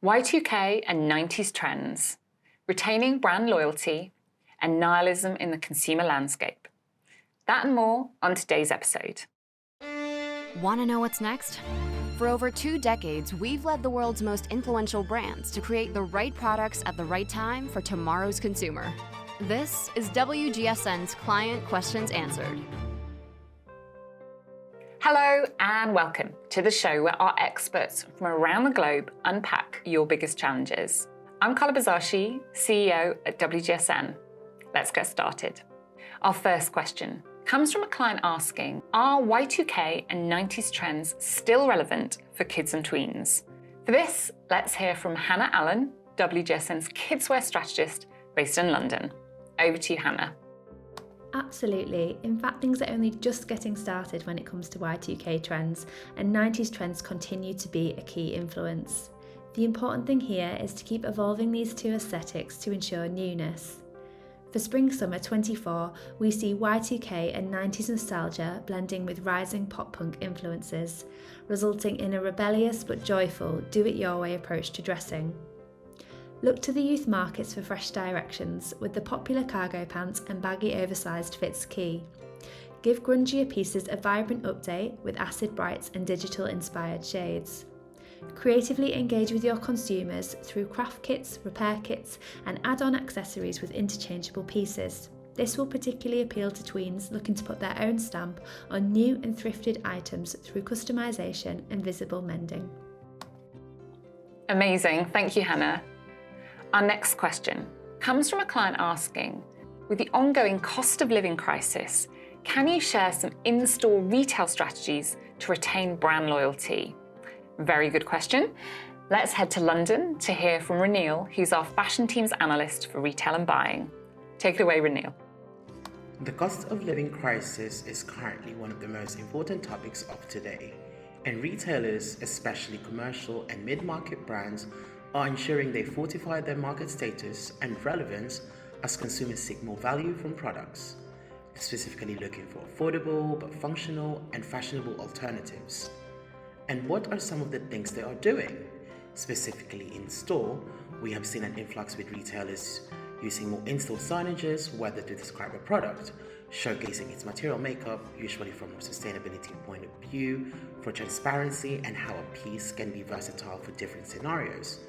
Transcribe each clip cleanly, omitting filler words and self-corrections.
Y2K and 90s trends, retaining brand loyalty, and nihilism in the consumer landscape. That and more on today's episode. Want to know what's next? For over 2 decades, we've led the world's most influential brands to create the right products at the right time for tomorrow's consumer. This is WGSN's Client Questions Answered. Hello and welcome to the show where our experts from around the globe unpack your biggest challenges. I'm Carla Bazashi, CEO at WGSN. Let's get started. Our first question comes from a client asking, are Y2K and 90s trends still relevant for kids and tweens? For this, let's hear from Hannah Allen, WGSN's kidswear strategist based in London. Over to you, Hannah. Absolutely. In fact, things are only just getting started when it comes to Y2K trends, and 90s trends continue to be a key influence. The important thing here is to keep evolving these two aesthetics to ensure newness. For Spring/Summer 24, we see Y2K and 90s nostalgia blending with rising pop-punk influences, resulting in a rebellious but joyful do-it-your-way approach to dressing. Look to the youth markets for fresh directions, with the popular cargo pants and baggy oversized fits key. Give grungier pieces a vibrant update with acid brights and digital-inspired shades. Creatively engage with your consumers through craft kits, repair kits, and add-on accessories with interchangeable pieces. This will particularly appeal to tweens looking to put their own stamp on new and thrifted items through customization and visible mending. Amazing, thank you, Hannah. Our next question comes from a client asking, with the ongoing cost of living crisis, can you share some in-store retail strategies to retain brand loyalty? Very good question. Let's head to London to hear from Renil, who's our fashion team's analyst for retail and buying. Take it away, Renil. The cost of living crisis is currently one of the most important topics of today, and retailers, especially commercial and mid-market brands, are ensuring they fortify their market status and relevance as consumers seek more value from products, specifically looking for affordable but functional and fashionable alternatives. And what are some of the things they are doing? Specifically in store, we have seen an influx with retailers using more in-store signages, whether to describe a product, showcasing its material makeup, usually from a sustainability point of view, for transparency and how a piece can be versatile for different scenarios.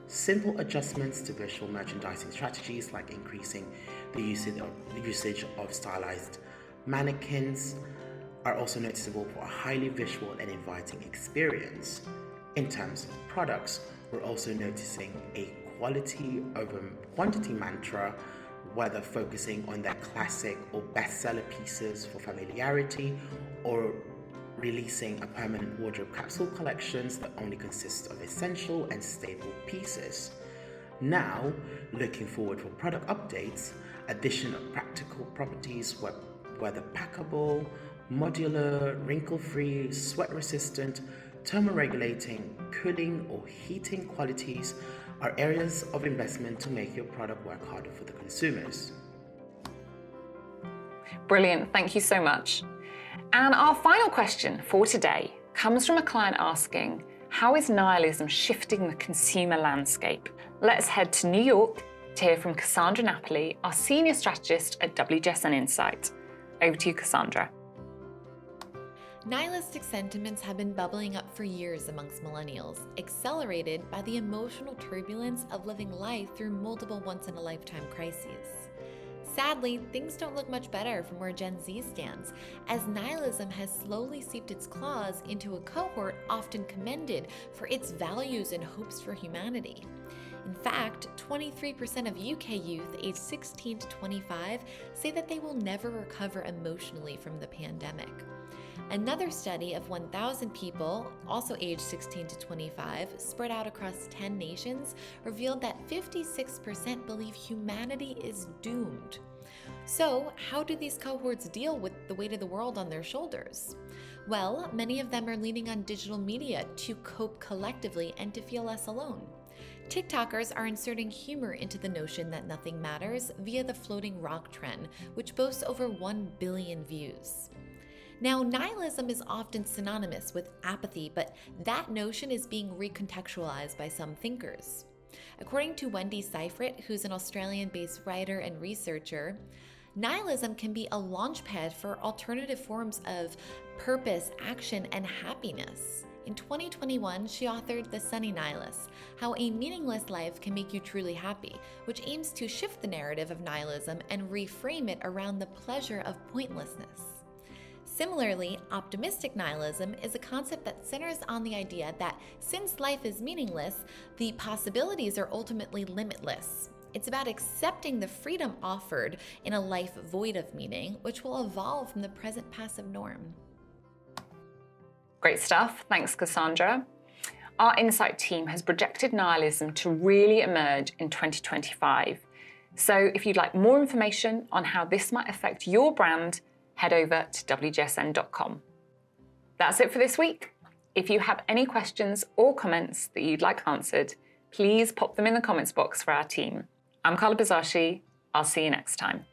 Simple adjustments to visual merchandising strategies like increasing the usage of stylized mannequins are also noticeable for a highly visual and inviting experience. In terms of products, we're also noticing a quality over quantity mantra, whether focusing on their classic or bestseller pieces for familiarity, or releasing a permanent wardrobe capsule collections that only consist of essential and stable pieces. Now, looking forward for product updates, addition of practical properties, whether packable, modular, wrinkle-free, sweat-resistant, thermoregulating, cooling or heating qualities are areas of investment to make your product work harder for the consumers. Brilliant, thank you so much. And our final question for today comes from a client asking, how is nihilism shifting the consumer landscape? Let's head to New York to hear from Cassandra Napoli, our senior strategist at WGSN Insight. Over to you, Cassandra. Nihilistic sentiments have been bubbling up for years amongst millennials, accelerated by the emotional turbulence of living life through multiple once-in-a-lifetime crises. Sadly, things don't look much better from where Gen Z stands, as nihilism has slowly seeped its claws into a cohort often commended for its values and hopes for humanity. In fact, 23% of UK youth aged 16 to 25 say that they will never recover emotionally from the pandemic. Another study of 1,000 people, also aged 16 to 25, spread out across 10 nations, revealed that 56% believe humanity is doomed. So, how do these cohorts deal with the weight of the world on their shoulders? Well, many of them are leaning on digital media to cope collectively and to feel less alone. TikTokers are inserting humor into the notion that nothing matters via the floating rock trend, which boasts over 1 billion views. Now, nihilism is often synonymous with apathy, but that notion is being recontextualized by some thinkers. According to Wendy Seifert, who's an Australian-based writer and researcher, nihilism can be a launchpad for alternative forms of purpose, action, and happiness. In 2021, she authored The Sunny Nihilist, How a Meaningless Life Can Make You Truly Happy, which aims to shift the narrative of nihilism and reframe it around the pleasure of pointlessness. Similarly, optimistic nihilism is a concept that centers on the idea that since life is meaningless, the possibilities are ultimately limitless. It's about accepting the freedom offered in a life void of meaning, which will evolve from the present passive norm. Great stuff. Thanks, Cassandra. Our Insight team has projected nihilism to really emerge in 2025. So if you'd like more information on how this might affect your brand, head over to WGSN.com. That's it for this week. If you have any questions or comments that you'd like answered, please pop them in the comments box for our team. I'm Carla Bizashi. I'll see you next time.